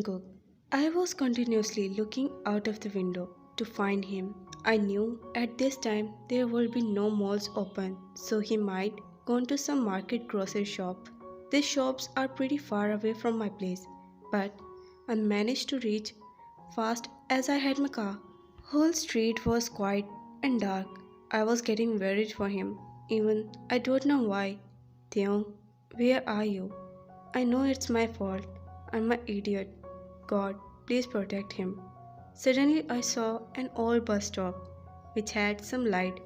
Vkook. I was continuously looking out of the window to find him. I knew at this time there would be no malls open, so he might gone to some market grocery shop. These shops are pretty far away from my place, but I managed to reach fast as I had my car. Whole street was quiet and dark. I was getting worried for him. Even I don't know why. Theon, where are you? I know it's my fault. I'm an idiot. God, please protect him. Suddenly, I saw an old bus stop which had some light.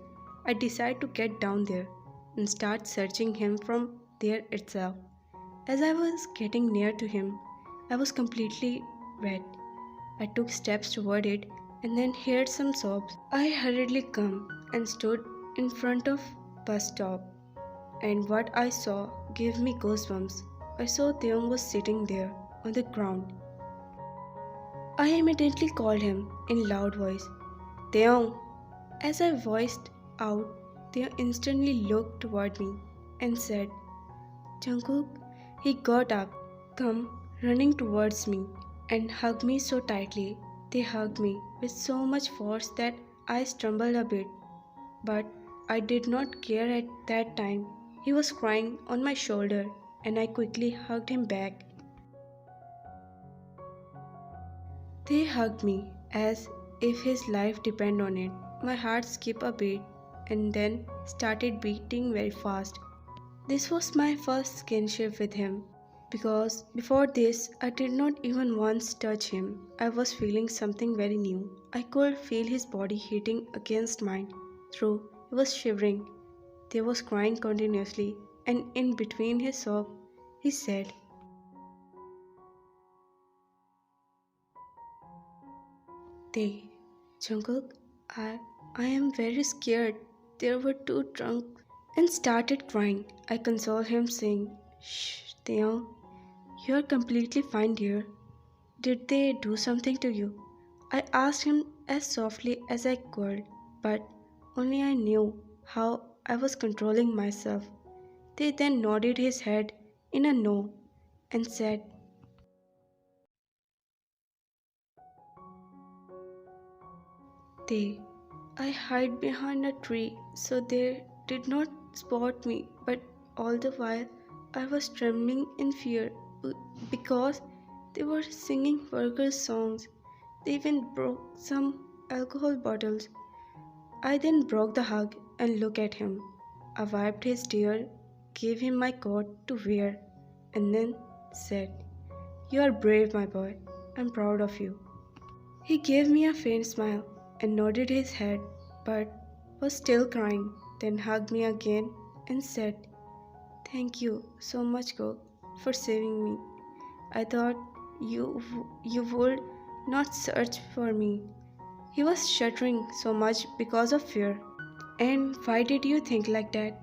I decided to get down there and start searching him from there itself. As I was getting near to him, I was completely wet. I took steps toward it and then heard some sobs. I hurriedly come and stood in front of bus stop, and what I saw gave me goosebumps. I saw Theon was sitting there on the ground. I immediately called him in loud voice, Theon. As I voiced out, Theon instantly looked toward me and said, Jungkook. He got up, come running towards me, and hugged me so tightly. They hugged me with so much force that I stumbled a bit, but I did not care at that time. He was crying on my shoulder, and I quickly hugged him back. They hugged me as if his life depended on it. My heart skipped a beat and then started beating very fast. This was my first kinship with him because before this I did not even once touch him. I was feeling something very new. I could feel his body hitting against mine. Through he was shivering. He was crying continuously, and in between his sobs he said, They, Jungkook, I am very scared. There were two drunk and started crying. I consoled him saying, Shh, Theon, you are completely fine dear. Did they do something to you? I asked him as softly as I could, but only I knew how I was controlling myself. They then nodded his head in a no and said, They. I hid behind a tree so they did not spot me, but all the while I was trembling in fear because they were singing vulgar songs. They even broke some alcohol bottles. I then broke the hug and looked at him. I wiped his tear, gave him my coat to wear, and then said, You are brave, my boy. I'm proud of you. He gave me a faint smile and nodded his head, but was still crying, then hugged me again and said, Thank you so much, Cook, for saving me. I thought you would not search for me. He was shuddering so much because of fear. And why did you think like that?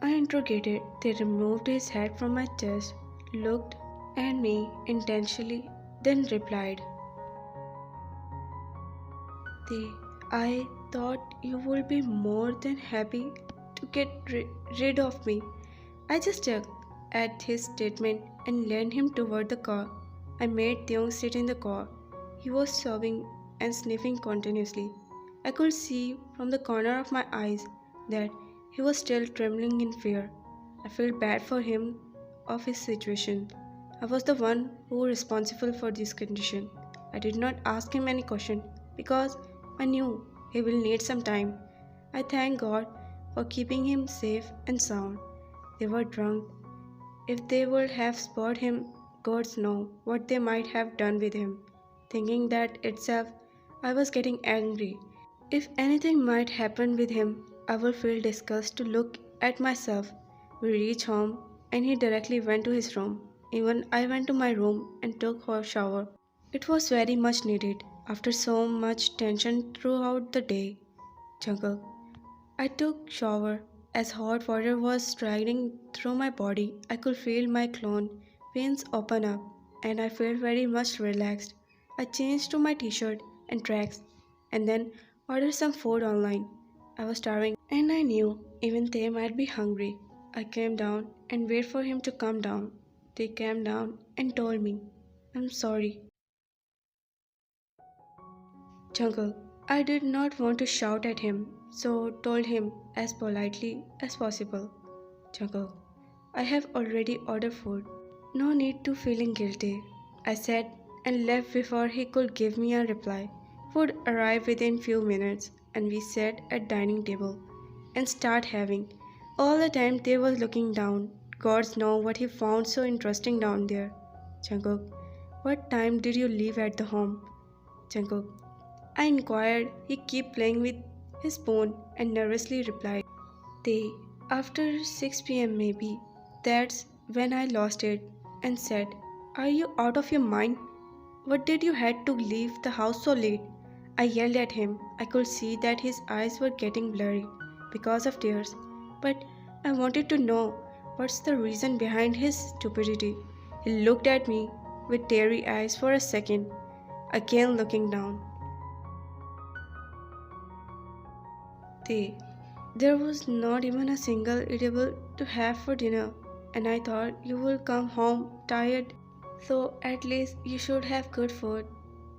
I interrogated. They removed his head from my chest, looked at me intensely, then replied, They, I thought you would be more than happy to get rid of me. I just chuckled at his statement and led him toward the car. I made Theon sit in the car. He was sobbing and sniffing continuously. I could see from the corner of my eyes that he was still trembling in fear. I felt bad for him of his situation. I was the one who was responsible for this condition. I did not ask him any question because I knew he will need some time. I thank God for keeping him safe and sound. They were drunk. If they would have spotted him, gods know what they might have done with him. Thinking that itself, I was getting angry. If anything might happen with him, I would feel disgust to look at myself. We reached home and he directly went to his room. Even I went to my room and took a shower. It was very much needed after so much tension throughout the day. Jungle. I took shower as hot water was striding through my body. I could feel my clone veins open up and I felt very much relaxed. I changed to my t-shirt and tracks and then ordered some food online. I was starving and I knew even they might be hungry. I came down and waited for him to come down. They came down and told me, I'm sorry. Jungkook, I did not want to shout at him, so told him as politely as possible. Jungkook, I have already ordered food. No need to feeling guilty, I said and left before he could give me a reply. Food arrived within few minutes and we sat at dining table and start having. All the time they was looking down. Gods know what he found so interesting down there. Jungkook, what time did you leave at the home? Jungkook, I inquired. He kept playing with his spoon and nervously replied, they, after 6 p.m. maybe. That's when I lost it and said, are you out of your mind? What did you had to leave the house so late? I yelled at him. I could see that his eyes were getting blurry because of tears, but I wanted to know what's the reason behind his stupidity. He looked at me with teary eyes for a second, again looking down. They, there was not even a single edible to have for dinner, and I thought you would come home tired, so at least you should have good food.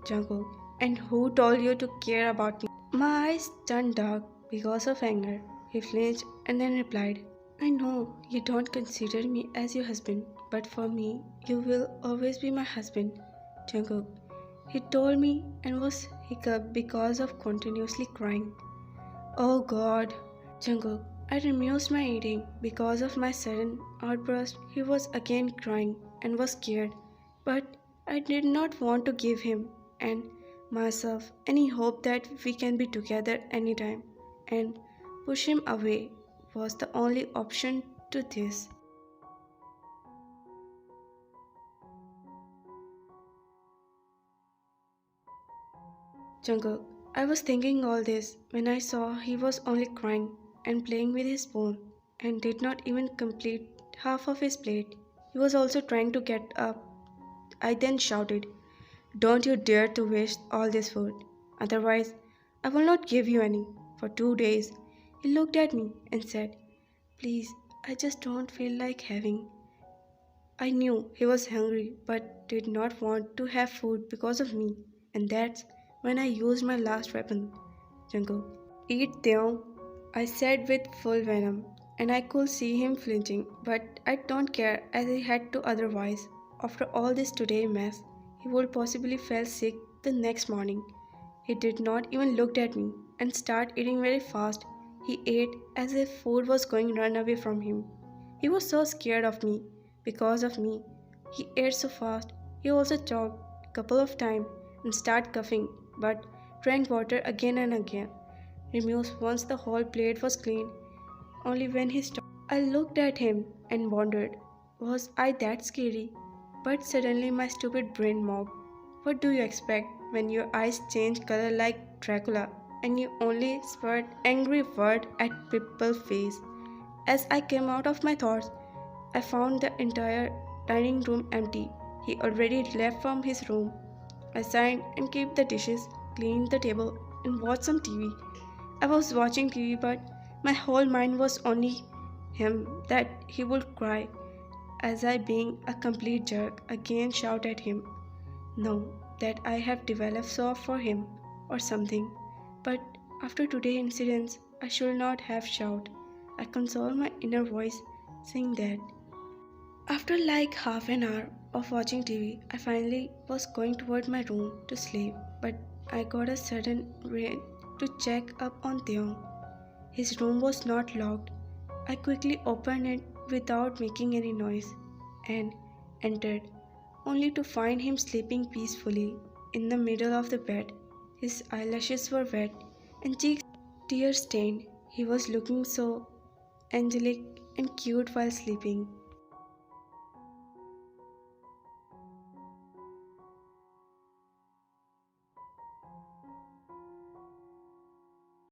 Jungkook, and who told you to care about me? My eyes turned dark because of anger. He flinched and then replied, I know you don't consider me as your husband, but for me, you will always be my husband. Jungkook, he told me and was hiccuped because of continuously crying. Oh God, Jungkook, I remused my eating because of my sudden outburst. He was again crying and was scared, but I did not want to give him and myself any hope that we can be together anytime, and push him away was the only option to this. Jungkook, I was thinking all this when I saw he was only crying and playing with his spoon and did not even complete half of his plate. He was also trying to get up. I then shouted, don't you dare to waste all this food. Otherwise, I will not give you any. For 2 days, he looked at me and said, please, I just don't feel like having. I knew he was hungry but did not want to have food because of me. And that's when I used my last weapon. Jungle. Eat Theon, I said with full venom, and I could see him flinching, but I don't care as he had to otherwise. After all this today mess, he would possibly fell sick the next morning. He did not even look at me and start eating very fast. He ate as if food was going to run away from him. He was so scared of me because of me. He ate so fast. He also choked a couple of times and started coughing, but drank water again and again. Remused once the whole plate was clean, only when he stopped. I looked at him and wondered, was I that scary? But suddenly my stupid brain mocked. What do you expect when your eyes change color like Dracula and you only spurt angry word at people's face? As I came out of my thoughts, I found the entire dining room empty. He already left from his room. I signed and kept the dishes, cleaned the table, and watched some TV. I was watching TV, but my whole mind was only him, that he would cry. As I, being a complete jerk, again shout at him. No, that I have developed soft for him or something. But after today's incidents, I should not have shout. I console my inner voice, saying that. After like half an hour of watching TV, I finally was going toward my room to sleep, but I got a sudden ring to check up on Theon. His room was not locked. I quickly opened it without making any noise and entered, only to find him sleeping peacefully in the middle of the bed. His eyelashes were wet and cheeks tear stained. He was looking so angelic and cute while sleeping.